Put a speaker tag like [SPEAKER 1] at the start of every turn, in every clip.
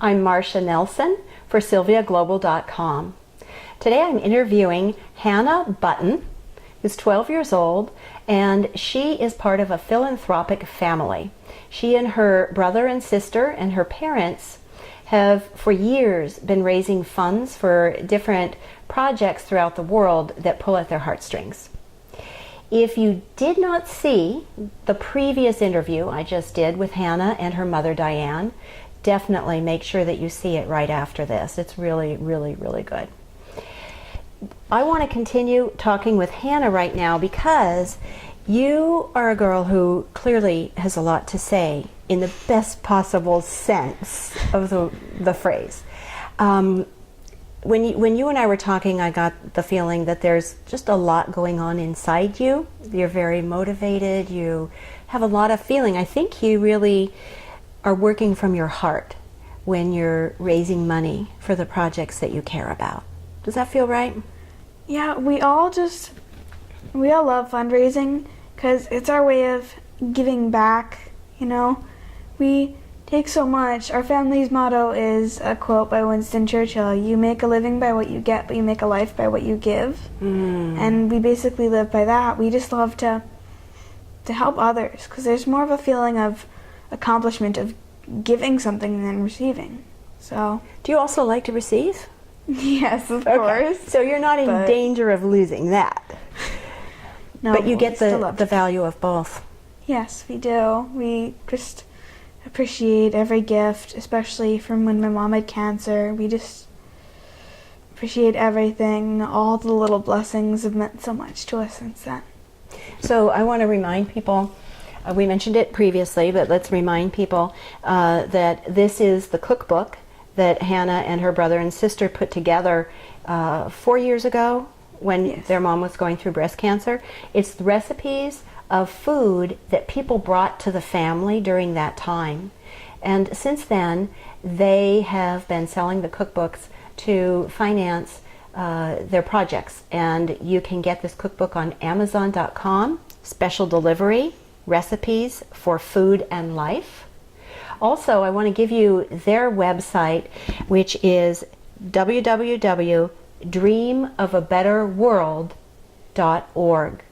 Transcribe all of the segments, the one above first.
[SPEAKER 1] I'm Marcia Nelson for SylviaGlobal.com. Today I'm interviewing Hannah Button, who's 12 years old, and she is part of a philanthropic family. She and her brother and sister and her parents have for years been raising funds for different projects throughout the world that pull at their heartstrings. If you did not see the previous interview I just did with Hannah and her mother Diane, definitely make sure that you see it right after this. It's really, really, really good. I want to continue talking with Hannah right now because you are a girl who clearly has a lot to say in the best possible sense of the phrase. When you and I were talking, I got the feeling that there's just a lot going on inside you. You're very motivated. You have a lot of feeling. I think you really are working from your heart when you're raising money for the projects that you care about. Does that feel right?
[SPEAKER 2] Yeah, we all love fundraising because it's our way of giving back, you know. We take so much. Our family's motto is a quote by Winston Churchill: "You make a living by what you get, but you make a life by what you give." And we basically live by that. We just love to help others because there's more of a feeling of accomplishment of giving something than receiving. So,
[SPEAKER 1] do you also like to receive?
[SPEAKER 2] Yes, of course.
[SPEAKER 1] So you're not in danger of losing that.
[SPEAKER 2] No,
[SPEAKER 1] but you get the value of both.
[SPEAKER 2] Yes, we do. We just appreciate every gift, especially from when my mom had cancer. We just appreciate everything. All the little blessings have meant so much to us since then.
[SPEAKER 1] So I want to remind people, we mentioned it previously, but let's remind people that this is the cookbook that Hannah and her brother and sister put together 4 years ago when their mom was going through breast cancer. It's the recipes of food that people brought to the family during that time. And since then, they have been selling the cookbooks to finance their projects. And you can get this cookbook on Amazon.com, special delivery, recipes for food and life. Also, I want to give you their website, which is www.dreamofabetterworld.org.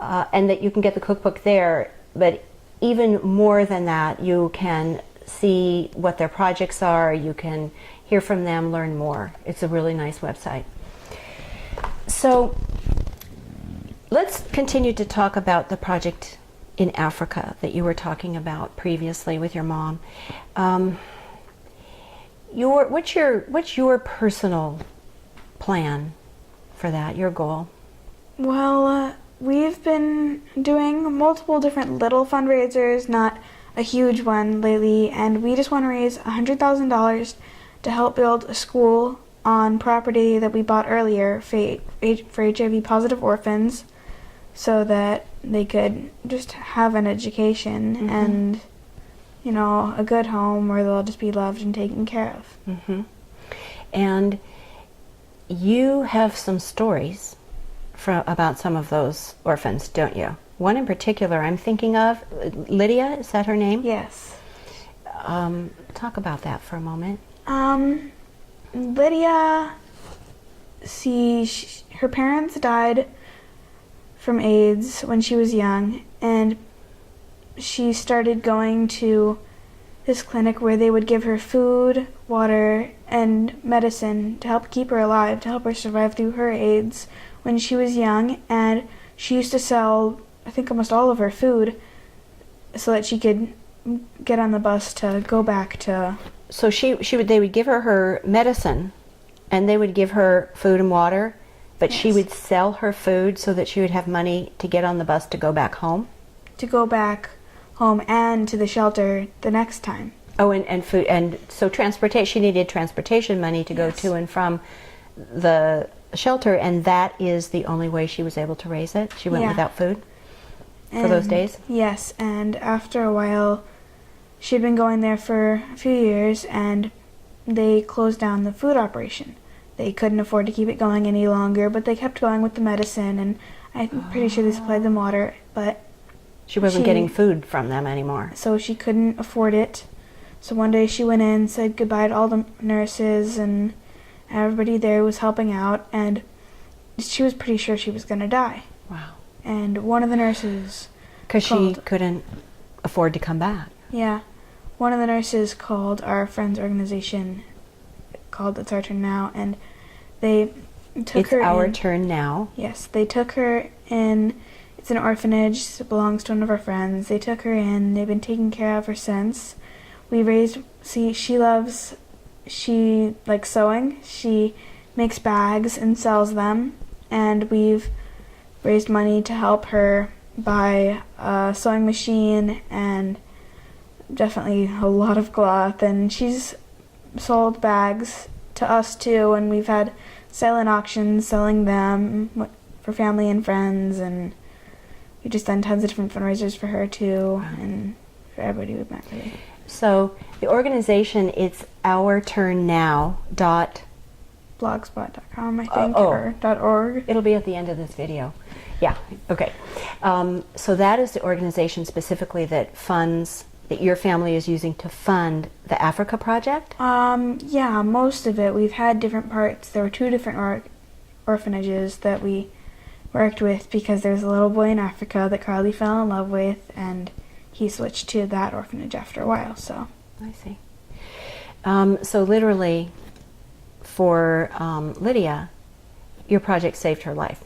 [SPEAKER 1] And that you can get the cookbook there, but even more than that, you can see what their projects are, you can hear from them, learn more. It's a really nice website. So let's continue to talk about the project in Africa that you were talking about previously with your mom. What's your personal plan for that, your goal?
[SPEAKER 2] Well, we've been doing multiple different little fundraisers, not a huge one lately, and we just want to raise $100,000 to help build a school on property that we bought earlier for HIV-positive orphans, so that they could just have an education and, you know, a good home where they'll just be loved and taken care of.
[SPEAKER 1] And you have some stories about some of those orphans, don't you? One in particular I'm thinking of, Lydia, is that her name?
[SPEAKER 2] Yes.
[SPEAKER 1] Talk about that for a moment.
[SPEAKER 2] Lydia, her parents died from AIDS when she was young, and she started going to this clinic where they would give her food, water, and medicine to help keep her alive, to help her survive through her AIDS when she was young. And she used to sell, I think, almost all of her food so that she could get on the bus to go back to...
[SPEAKER 1] So they would give her medicine, and they would give her food and water, but she would sell her food so that she would have money to get on the bus to go back home? To
[SPEAKER 2] go back home and to the shelter the next time.
[SPEAKER 1] Oh, and food, and so transportation, she needed transportation money to go to and from the shelter, and that is the only way she was able to raise it? She went without food for those days?
[SPEAKER 2] Yes, and after a while, she'd been going there for a few years, and they closed down the food operation. They couldn't afford to keep it going any longer, but they kept going with the medicine, and I'm pretty sure they supplied them water, but
[SPEAKER 1] she wasn't getting food from them anymore.
[SPEAKER 2] So she couldn't afford it. So one day she went in, said goodbye to all the nurses, and everybody there was helping out, and she was pretty sure she was going to die.
[SPEAKER 1] Wow.
[SPEAKER 2] And one of the nurses...
[SPEAKER 1] Because she couldn't afford to come back.
[SPEAKER 2] Yeah. One of the nurses called our friend's organization, called It's Our Turn Now, and they took her in.
[SPEAKER 1] It's Our Turn Now?
[SPEAKER 2] Yes. They took her in. It's an orphanage. It belongs to one of our friends. They took her in. They've been taking care of her since. We raised... she likes sewing. She makes bags and sells them. And we've raised money to help her buy a sewing machine and definitely a lot of cloth. And she's sold bags to us too, and we've had silent auctions selling them for family and friends, and we've just done tons of different fundraisers for her too, and for everybody we've met really.
[SPEAKER 1] So the organization, it's
[SPEAKER 2] ourturnnow.blogspot.com, I think, or .org.
[SPEAKER 1] It'll be at the end of this video. Yeah, okay. So that is the organization specifically that your family is using to fund the Africa project?
[SPEAKER 2] Yeah, most of it. We've had different parts. There were 2 different orphanages that we worked with because there was a little boy in Africa that Carly fell in love with, and he switched to that orphanage after a while, so.
[SPEAKER 1] I see. So literally, for Lydia, your project saved her life.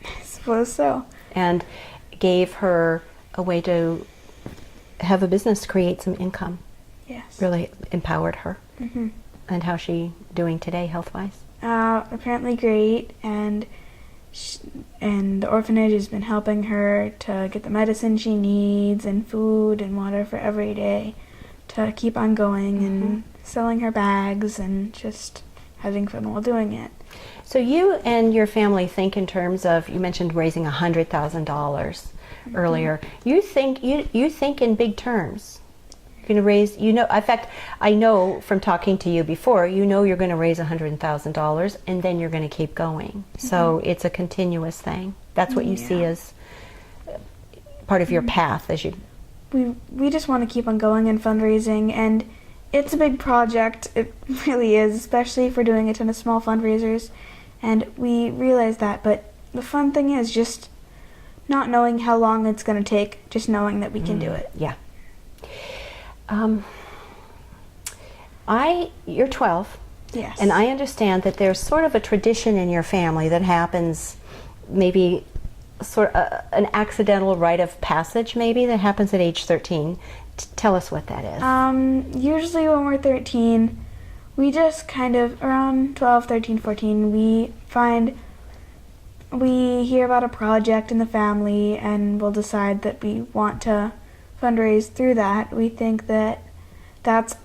[SPEAKER 2] I suppose so.
[SPEAKER 1] And gave her a way to have a business to create some income.
[SPEAKER 2] Yes.
[SPEAKER 1] Really empowered her.
[SPEAKER 2] Mm-hmm.
[SPEAKER 1] And how's she doing today, health-wise?
[SPEAKER 2] Apparently great, and the orphanage has been helping her to get the medicine she needs and food and water for every day to keep on going and selling her bags and just having fun while doing it.
[SPEAKER 1] So you and your family think in terms of, you mentioned raising $100,000 earlier. You think in big terms. You're going to raise, in fact, I know from talking to you before, you're going to raise $100,000 and then you're going to keep going. So it's a continuous thing. That's what you see as part of your path as you...
[SPEAKER 2] We just want to keep on going and fundraising, and it's a big project. It really is, especially if we're doing a ton of small fundraisers, and we realize that, but the fun thing is just not knowing how long it's going to take, just knowing that we can do it.
[SPEAKER 1] Yeah. You're 12.
[SPEAKER 2] Yes.
[SPEAKER 1] And I understand that there's sort of a tradition in your family that happens, maybe sort of an accidental rite of passage, maybe, that happens at age 13. Tell us what that is.
[SPEAKER 2] Usually when we're 13, we just kind of, around 12, 13, 14, we hear about a project in the family and we'll decide that we want to fundraise through that. We think that that's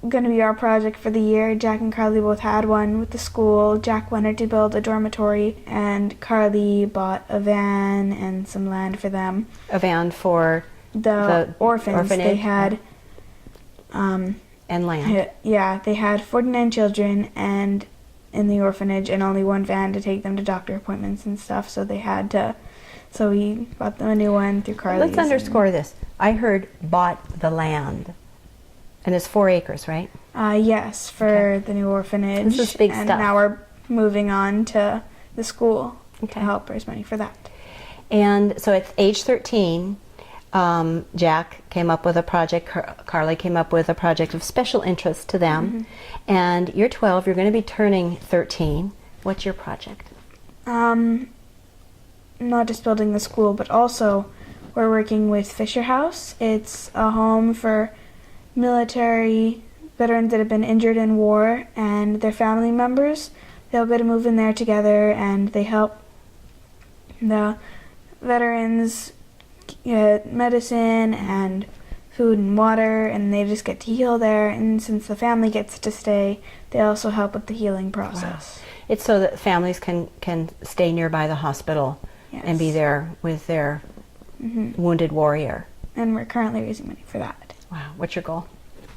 [SPEAKER 2] going to be our project for the year. Jack and Carly both had one with the school. Jack wanted to build a dormitory, and Carly bought a van and some land for them.
[SPEAKER 1] A van for
[SPEAKER 2] the orphans. They had
[SPEAKER 1] and land.
[SPEAKER 2] Yeah, they had 49 children and in the orphanage, and only one van to take them to doctor appointments and stuff. So we bought them a new one through Carly's.
[SPEAKER 1] Let's underscore this. I heard bought the land. And it's 4 acres, right?
[SPEAKER 2] Yes, for the new orphanage.
[SPEAKER 1] This is big
[SPEAKER 2] and
[SPEAKER 1] stuff.
[SPEAKER 2] Now we're moving on to the school to help raise money for that.
[SPEAKER 1] And so at age 13, Jack came up with a project, Carly came up with a project of special interest to them. And you're 12, you're going to be turning 13. What's your project?
[SPEAKER 2] Not just building the school, but also we're working with Fisher House. It's a home for military veterans that have been injured in war and their family members. They'll get to move in there together, and they help the veterans get medicine and food and water, and they just get to heal there. And since the family gets to stay, they also help with the healing process.
[SPEAKER 1] Wow. It's so that families can stay nearby the hospital and be there with their wounded warrior.
[SPEAKER 2] And we're currently raising money for that.
[SPEAKER 1] Wow. What's your goal?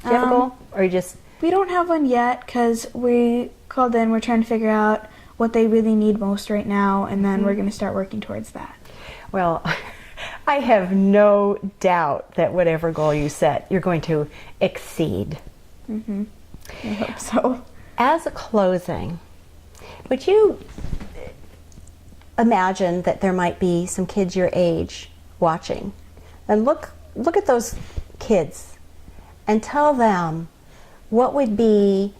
[SPEAKER 1] Do you have a goal? Or you just...
[SPEAKER 2] We don't have one yet because we called in. We're trying to figure out what they really need most right now, and then we're going to start working towards that.
[SPEAKER 1] Well, I have no doubt that whatever goal you set, you're going to exceed.
[SPEAKER 2] Mm-hmm. I hope so.
[SPEAKER 1] As a closing, would you imagine that there might be some kids your age watching? And look at those kids and tell them what you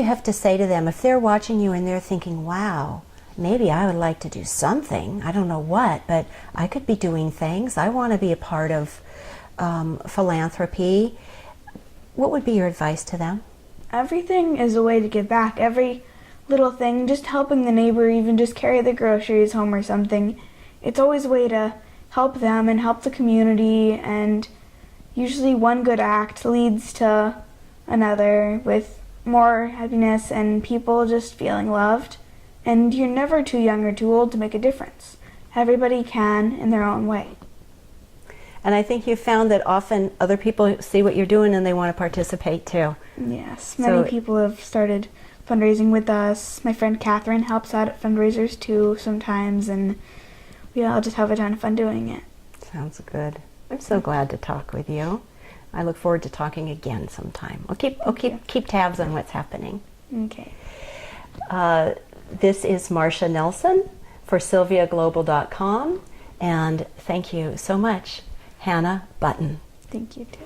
[SPEAKER 1] have to say to them if they're watching you and they're thinking, wow, maybe I would like to do something. I don't know what, but I could be doing things. I want to be a part of philanthropy. What would be your advice to them?
[SPEAKER 2] Everything is a way to give back. Every little thing, just helping the neighbor, even just carry the groceries home or something, it's always a way to help them and help the community, and usually one good act leads to another with more happiness and people just feeling loved. And you're never too young or too old to make a difference. Everybody can in their own way.
[SPEAKER 1] And I think you found that often other people see what you're doing and they want to participate too.
[SPEAKER 2] Yes, many people have started fundraising with us. My friend Catherine helps out at fundraisers too sometimes, and we all just have a ton of fun doing it.
[SPEAKER 1] Sounds good. I'm so glad to talk with you. I look forward to talking again sometime. I'll keep tabs on what's happening.
[SPEAKER 2] Okay.
[SPEAKER 1] This is Marcia Nelson for SylviaGlobal.com, and thank you so much, Hannah Button.
[SPEAKER 2] Thank you too.